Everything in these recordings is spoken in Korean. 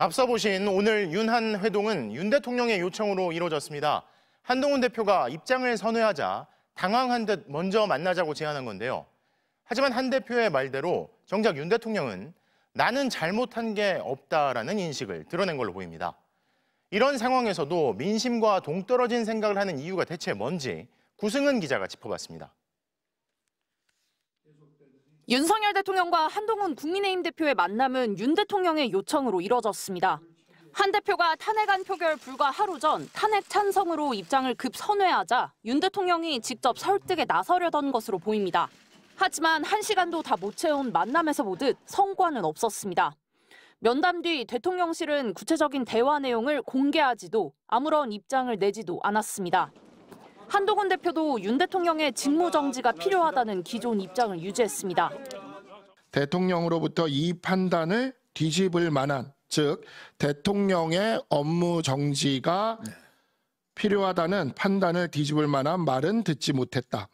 앞서 보신 오늘 윤한 회동은 윤 대통령의 요청으로 이루어졌습니다. 한동훈 대표가 입장을 선회하자 당황한 듯 먼저 만나자고 제안한 건데요. 하지만 한 대표의 말대로 정작 윤 대통령은 나는 잘못한 게 없다라는 인식을 드러낸 걸로 보입니다. 이런 상황에서도 민심과 동떨어진 생각을 하는 이유가 대체 뭔지 구승은 기자가 짚어봤습니다. 윤석열 대통령과 한동훈 국민의힘 대표의 만남은 윤 대통령의 요청으로 이뤄졌습니다. 한 대표가 탄핵안 표결 불과 하루 전 탄핵 찬성으로 입장을 급 선회하자 윤 대통령이 직접 설득에 나서려던 것으로 보입니다. 하지만 1시간도 다 못 채운 만남에서 보듯 성과는 없었습니다. 면담 뒤 대통령실은 구체적인 대화 내용을 공개하지도 아무런 입장을 내지도 않았습니다. 한동훈 대표도 윤 대통령의 직무정지가 필요하다는 기존 입장을 유지했습니다. 대통령으로부터 이 판단을 뒤집을 만한, 즉 대통령의 업무 정지가 필요하다는 판단을 뒤집을 만한 말은 듣지 못했다.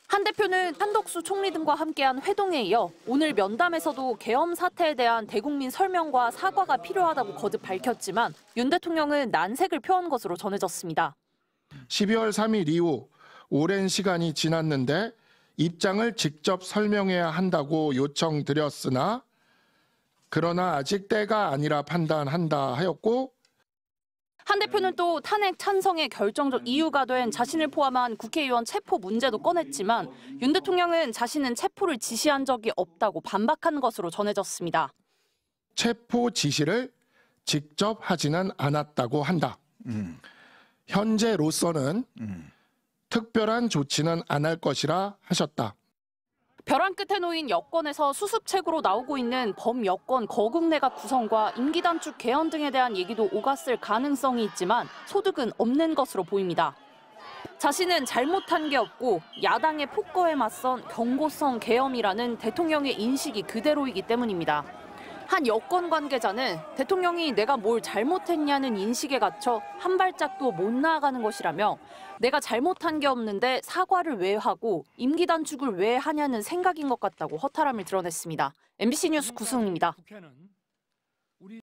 한 대표는 한덕수 총리 등과 함께한 회동에 이어 오늘 면담에서도 계엄 사태에 대한 대국민 설명과 사과가 필요하다고 거듭 밝혔지만 윤 대통령은 난색을 표한 것으로 전해졌습니다. 12월 3일 이후 오랜 시간이 지났는데 입장을 직접 설명해야 한다고 요청드렸으나 그러나 아직 때가 아니라 판단한다 하였고, 한 대표는 또 탄핵 찬성의 결정적 이유가 된 자신을 포함한 국회의원 체포 문제도 꺼냈지만 윤 대통령은 자신은 체포를 지시한 적이 없다고 반박한 것으로 전해졌습니다. 체포 지시를 직접 하지는 않았다고 한다. 현재로서는 특별한 조치는 안 할 것이라 하셨다. 벼랑 끝에 놓인 여권에서 수습책으로 나오고 있는 범여권 거국내각 구성과 임기 단축 개헌 등에 대한 얘기도 오갔을 가능성이 있지만 소득은 없는 것으로 보입니다. 자신은 잘못한 게 없고 야당의 폭거에 맞선 경고성 계엄이라는 대통령의 인식이 그대로이기 때문입니다. 한 여권 관계자는 대통령이 내가 뭘 잘못했냐는 인식에 갇혀 한 발짝도 못 나아가는 것이라며 내가 잘못한 게 없는데 사과를 왜 하고 임기 단축을 왜 하냐는 생각인 것 같다고 허탈함을 드러냈습니다. MBC 뉴스 구승훈입니다.